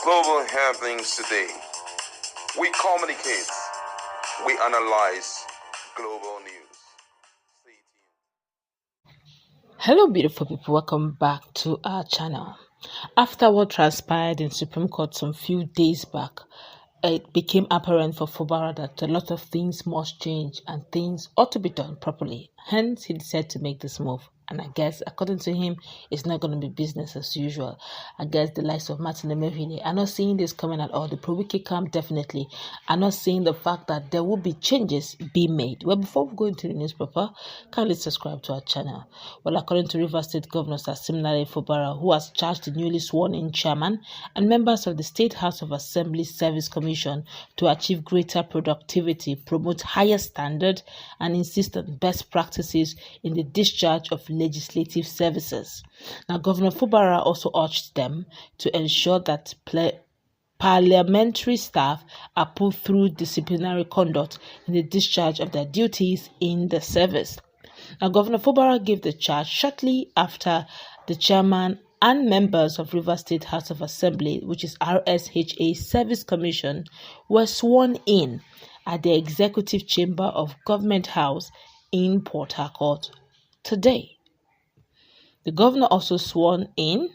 Global happenings today. We communicate. We analyze global news. Stay tuned. Hello beautiful people, welcome back to our channel. After what transpired in Supreme Court some few days back, it became apparent for Fubara that a lot of things must change and things ought to be done properly. Hence, he decided to make this move. And I guess, according to him, it's not going to be business as usual. I guess the likes of Amaewhule are not seeing this coming at all. The ProWike camp definitely are not seeing the fact that there will be changes being made. Well, before we go into the news proper, kindly subscribe to our channel. Well, according to Rivers State Governor Similarly Fubara, who has charged the newly sworn-in chairman and members of the State House of Assembly Service Commission to achieve greater productivity, promote higher standard, and insist on best practices in the discharge of legislative services. Now, Governor Fubara also urged them to ensure that parliamentary staff are put through disciplinary conduct in the discharge of their duties in the service. Now, Governor Fubara gave the charge shortly after the chairman and members of Rivers State House of Assembly, which is RHSA Service Commission, were sworn in at the Executive Chamber of Government House in Port Harcourt today. The governor also sworn in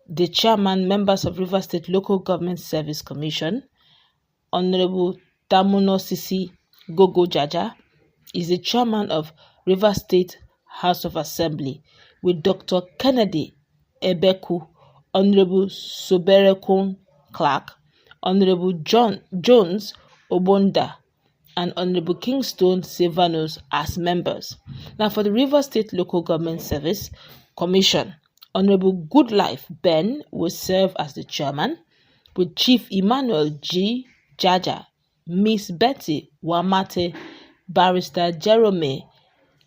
the chairman, members of Rivers State Local Government Service Commission. Honorable Tamuno Sisi Gogo Jaja is the chairman of Rivers State House of Assembly, with Dr. Kennedy Ebeku, Honorable Soberekun Clark, Honorable Jones Obonda, and Honorable Kingstone Silvanus as members. Now, for the Rivers State Local Government Service Commission, Honorable Goodlife Ben will serve as the chairman, with Chief Emmanuel G. Jaja, Miss Betty Wamate, Barrister Jerome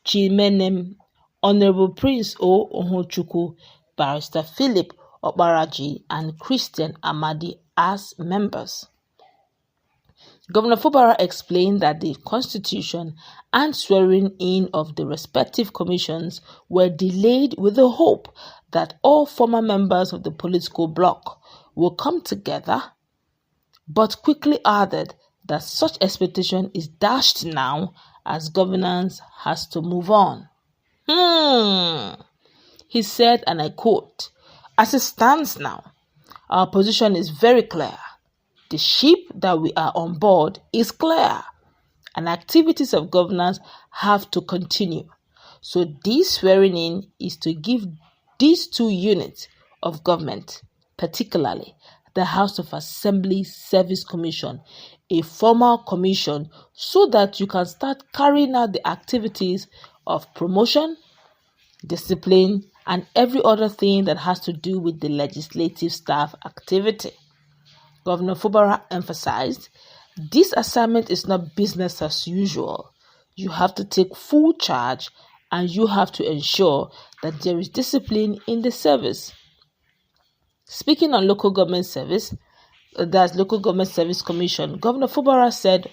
Chimenem, Honorable Prince O. Ohochukwu, Barrister Philip Obaraji, and Christian Amadi as members. Governor Fubara explained that the constitution and swearing in of the respective commissions were delayed with the hope that all former members of the political bloc will come together, but quickly added that such expectation is dashed now as governance has to move on. He said, and I quote, "As it stands now, our position is very clear. The ship that we are on board is clear, and activities of governance have to continue. So this swearing in is to give these two units of government, particularly the House of Assembly Service Commission, a formal commission so that you can start carrying out the activities of promotion, discipline, and every other thing that has to do with the legislative staff activity." Governor Fubara emphasized, this assignment is not business as usual. You have to take full charge and you have to ensure that there is discipline in the service. Speaking on local government service, that's Local Government Service Commission, Governor Fubara said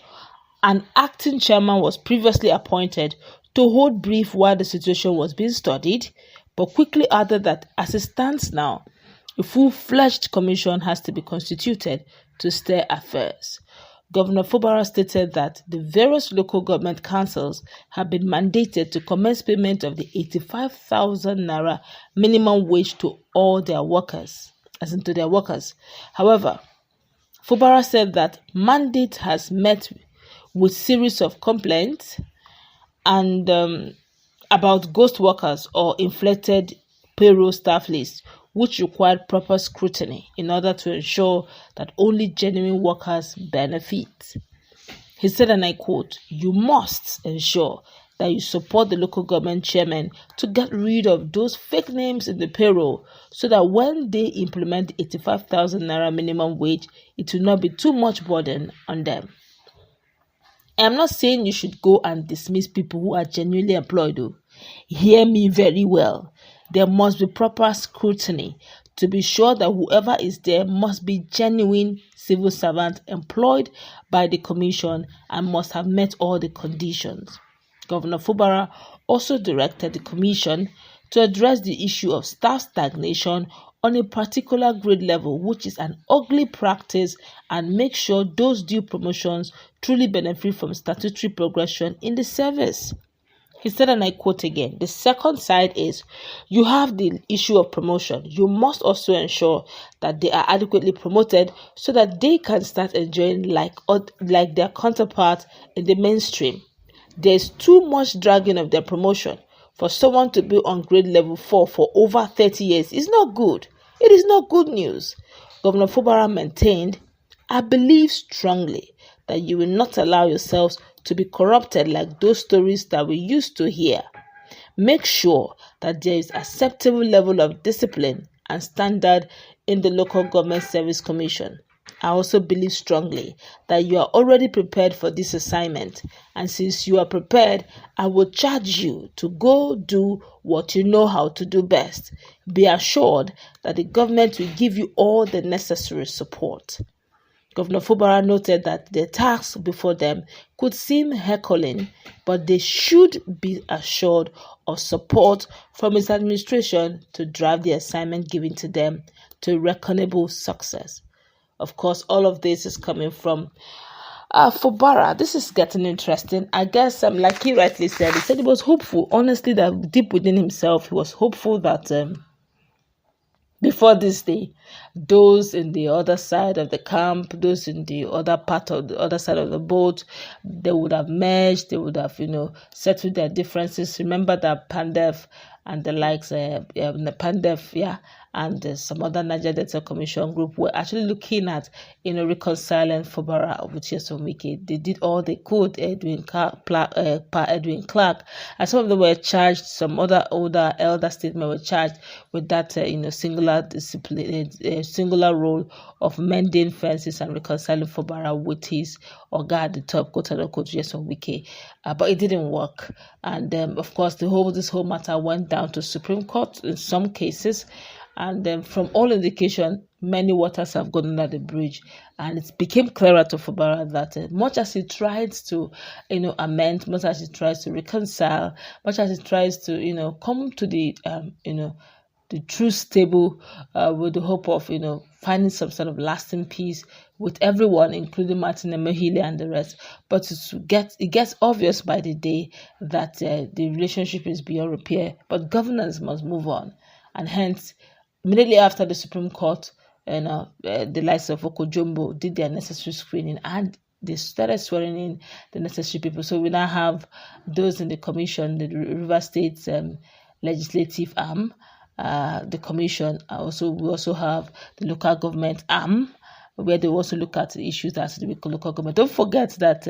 an acting chairman was previously appointed to hold brief while the situation was being studied, but quickly added that as it stands now, a full-fledged commission has to be constituted to steer affairs. Governor Fubara stated that the various local government councils have been mandated to commence payment of the 85,000 naira minimum wage to all their workers, as into their workers. However, Fubara said that mandate has met with series of complaints and about ghost workers or inflated payroll staff lists, which required proper scrutiny in order to ensure that only genuine workers benefit. He said, and I quote, "You must ensure that you support the local government chairman to get rid of those fake names in the payroll so that when they implement the 85,000 naira minimum wage, it will not be too much burden on them." I am not saying you should go and dismiss people who are genuinely employed, though. Hear me very well. There must be proper scrutiny to be sure that whoever is there must be genuine civil servant employed by the commission and must have met all the conditions. Governor Fubara also directed the commission to address the issue of staff stagnation on a particular grade level, which is an ugly practice, and make sure those due promotions truly benefit from statutory progression in the service. He said, and I quote again, the second side is you have the issue of promotion. You must also ensure that they are adequately promoted so that they can start enjoying like their counterparts in the mainstream. There's too much dragging of their promotion. For someone to be on grade level 4 for over 30 years is not good. It is not good news. Governor Fubara maintained, I believe strongly that you will not allow yourselves to be corrupted like those stories that we used to hear. Make sure that there is acceptable level of discipline and standard in the Local Government Service Commission. I also believe strongly that you are already prepared for this assignment, and since you are prepared, I will charge you to go do what you know how to do best. Be assured that the government will give you all the necessary support. Governor Fubara noted that the tasks before them could seem herculean, but they should be assured of support from his administration to drive the assignment given to them to reckonable success. Of course, all of this is coming from Fubara. This is getting interesting. I guess, like he rightly said, he said he was hopeful. Honestly, that deep within himself, he was hopeful that before this day, those in the other side of the camp, those in the other part of the other side of the boat, they would have merged, they would have, settled their differences. Remember that Pandev and the likes, Pandev, and some other Niger Delta Commission group were actually looking at, reconciling Fubara with Nyesom Wike. They did all they could, Edwin Clark, and some of them were charged, some other older elder statesmen were charged with that, singular discipline, singular role of mending fences and reconciling Fubara with his Oga at the top, quote unquote, Nyesom Wike. But it didn't work. And of course, this whole matter went down to Supreme Court in some cases. And from all indication, many waters have gone under the bridge, and it became clearer to Fubara that much as he tries to, amend, much as he tries to reconcile, much as he tries to, come to the, the true stable with the hope of, finding some sort of lasting peace with everyone, including Martin Amaewhule and the rest. But it gets obvious by the day that the relationship is beyond repair. But governance must move on, and hence, immediately after the Supreme Court, the likes of Okojumbo did their necessary screening, and they started swearing in the necessary people. So we now have those in the commission, the River State legislative arm, the commission. We also have the local government arm, where they also look at the issues that have to do with local government. Don't forget that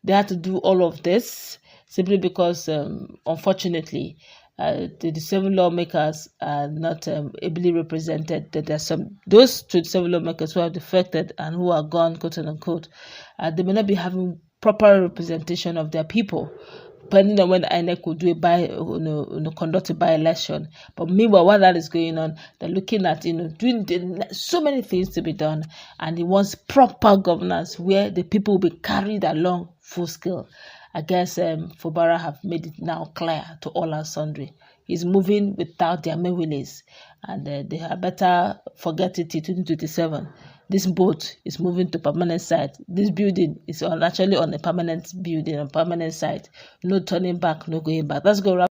they had to do all of this simply because, unfortunately, the 7 lawmakers are not ably represented. That there are those 27 lawmakers who are defected and who are gone, quote unquote. They may not be having proper representation of their people, depending on when the INEC will do conduct a by-election. But meanwhile, while that is going on, they're looking at doing so many things to be done, and he wants proper governance where the people will be carried along full scale. I guess Fubara have made it now clear to all and sundry. He's moving without their Amaewhules, and they had better forget it till 2027. This boat is moving to permanent site. This building is actually on a permanent building, a permanent site. No turning back, no going back. Let's go.